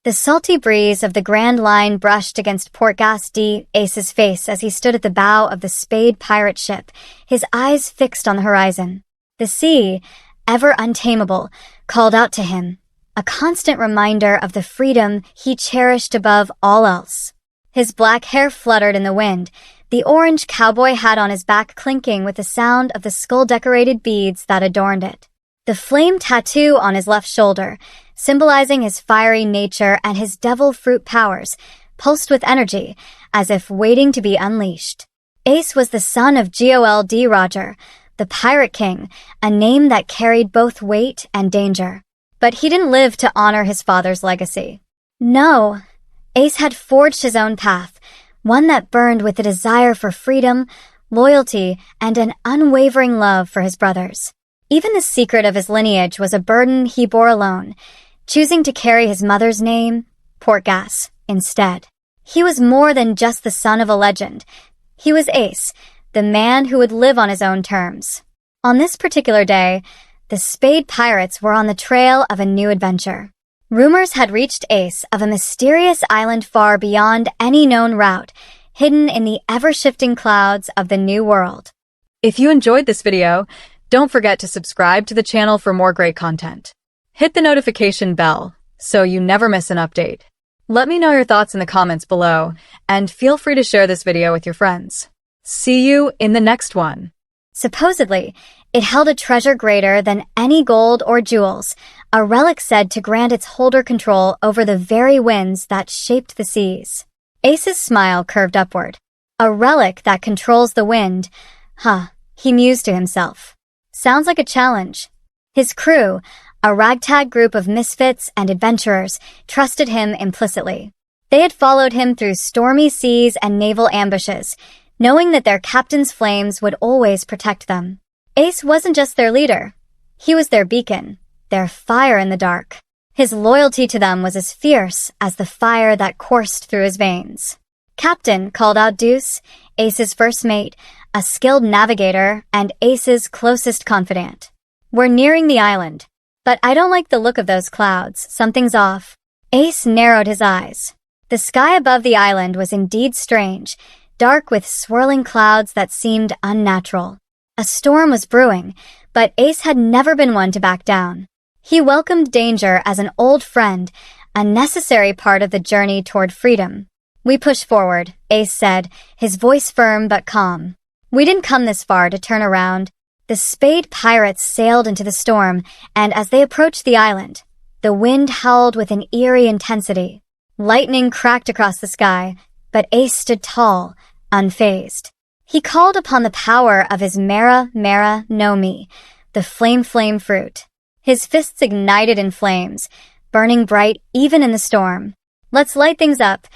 The salty breeze of the Grand Line brushed against Portgas Ace's face as he stood at the bow of the Spade pirate ship, his eyes fixed on the horizon. The sea, ever untamable, called out to him, a constant reminder of the freedom he cherished above all else. His black hair fluttered in the wind, the orange cowboy hat on his back clinking with the sound of the skull-decorated beads that adorned it. The flame tattoo on his left shoulder, symbolizing his fiery nature and his devil fruit powers, pulsed with energy, as if waiting to be unleashed. Ace was the son of Gold Roger, the Pirate King, a name that carried both weight and danger. But he didn't live to honor his father's legacy. No, Ace had forged his own path, one that burned with a desire for freedom, loyalty, and an unwavering love for his brothers. Even the secret of his lineage was a burden he bore alone, choosing to carry his mother's name, Portgas, instead. He was more than just the son of a legend. He was Ace, the man who would live on his own terms. On this particular day, the Spade Pirates were on the trail of a new adventure. Rumors had reached Ace of a mysterious island far beyond any known route, hidden in the ever-shifting clouds of the New World. If you enjoyed this video, don't forget to subscribe to the channel for more great content. Hit the notification bell so you never miss an update. Let me know your thoughts in the comments below, and feel free to share this video with your friends. See you in the next one. Supposedly, it held a treasure greater than any gold or jewels, a relic said to grant its holder control over the very winds that shaped the seas. Ace's smile curved upward. A relic that controls the wind. He mused to himself. Sounds like a challenge. His crew, a ragtag group of misfits and adventurers, trusted him implicitly. They had followed him through stormy seas and naval ambushes, knowing that their captain's flames would always protect them. Ace wasn't just their leader. He was their beacon, their fire in the dark. His loyalty to them was as fierce as the fire that coursed through his veins. Captain called out Deuce, Ace's first mate, a skilled navigator, and Ace's closest confidant. We're nearing the island, but I don't like the look of those clouds. Something's off. Ace narrowed his eyes. The sky above the island was indeed strange, dark with swirling clouds that seemed unnatural. A storm was brewing, but Ace had never been one to back down. He welcomed danger as an old friend, a necessary part of the journey toward freedom. We push forward, Ace said, his voice firm but calm. We didn't come this far to turn around. The Spade Pirates sailed into the storm, and as they approached the island, the wind howled with an eerie intensity. Lightning cracked across the sky, but Ace stood tall, unfazed. He called upon the power of his Mera no Mi, the flame fruit. His fists ignited in flames, burning bright even in the storm. Let's light things up,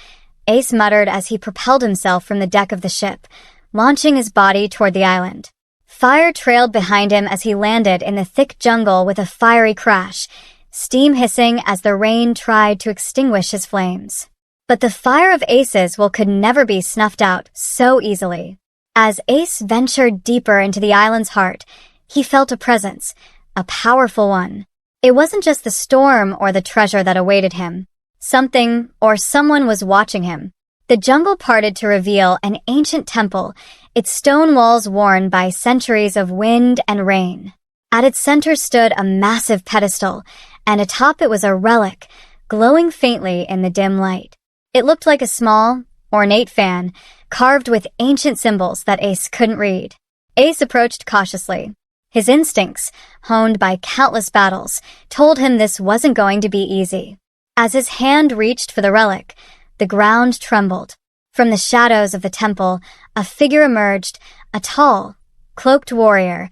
Ace muttered as he propelled himself from the deck of the ship, launching his body toward the island. Fire trailed behind him as he landed in the thick jungle with a fiery crash, steam hissing as the rain tried to extinguish his flames. But the fire of Ace's could never be snuffed out so easily. As Ace ventured deeper into the island's heart, he felt a presence, a powerful one. It wasn't just the storm or the treasure that awaited him. Something or someone was watching him. The jungle parted to reveal an ancient temple, its stone walls worn by centuries of wind and rain. At its center stood a massive pedestal, and atop it was a relic, glowing faintly in the dim light. It looked like a small, ornate fan, carved with ancient symbols that Ace couldn't read. Ace approached cautiously. His instincts, honed by countless battles, told him this wasn't going to be easy. As his hand reached for the relic, the ground trembled. From the shadows of the temple, a figure emerged, a tall, cloaked warrior,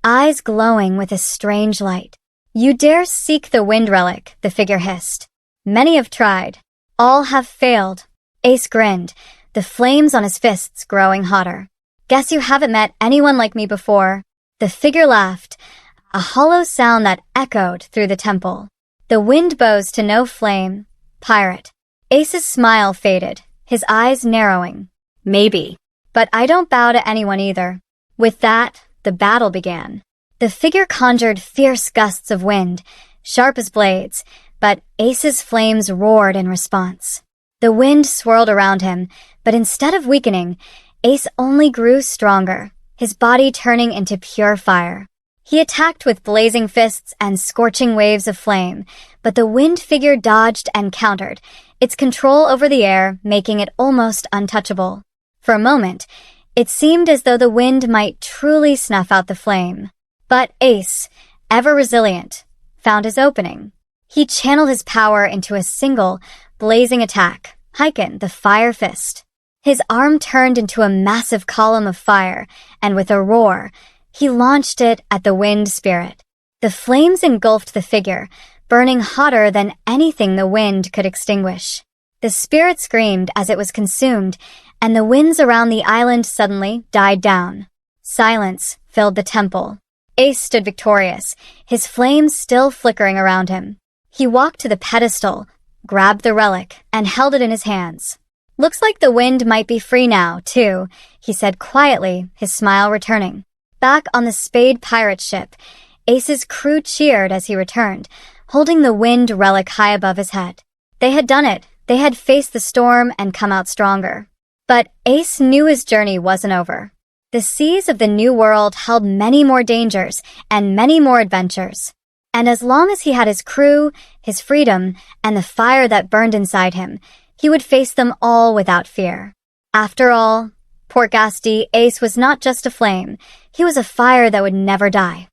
eyes glowing with a strange light. "You dare seek the wind relic," the figure hissed. "Many have tried. All have failed." Ace grinned, the flames on his fists growing hotter. "Guess you haven't met anyone like me before." The figure laughed, a hollow sound that echoed through the temple. "The wind bows to no flame, pirate." Ace's smile faded, his eyes narrowing. "Maybe. But I don't bow to anyone either." With that, the battle began. The figure conjured fierce gusts of wind, sharp as blades, but Ace's flames roared in response. The wind swirled around him, but instead of weakening, Ace only grew stronger, his body turning into pure fire. He attacked with blazing fists and scorching waves of flame, but the wind figure dodged and countered, its control over the air making it almost untouchable. For a moment, it seemed as though the wind might truly snuff out the flame. But Ace, ever resilient, found his opening. He channeled his power into a single, blazing attack, Heiken, the Fire Fist. His arm turned into a massive column of fire, and with a roar, he launched it at the wind spirit. The flames engulfed the figure, burning hotter than anything the wind could extinguish. The spirit screamed as it was consumed, and the winds around the island suddenly died down. Silence filled the temple. Ace stood victorious, his flames still flickering around him. He walked to the pedestal, grabbed the relic, and held it in his hands. "Looks like the wind might be free now, too," he said quietly, his smile returning. Back on the Spade pirate ship, Ace's crew cheered as he returned, holding the wind relic high above his head. They had done it. They had faced the storm and come out stronger. But Ace knew his journey wasn't over. The seas of the New World held many more dangers and many more adventures. And as long as he had his crew, his freedom, and the fire that burned inside him, he would face them all without fear. After all, Portgas Ace was not just a flame, he was a fire that would never die.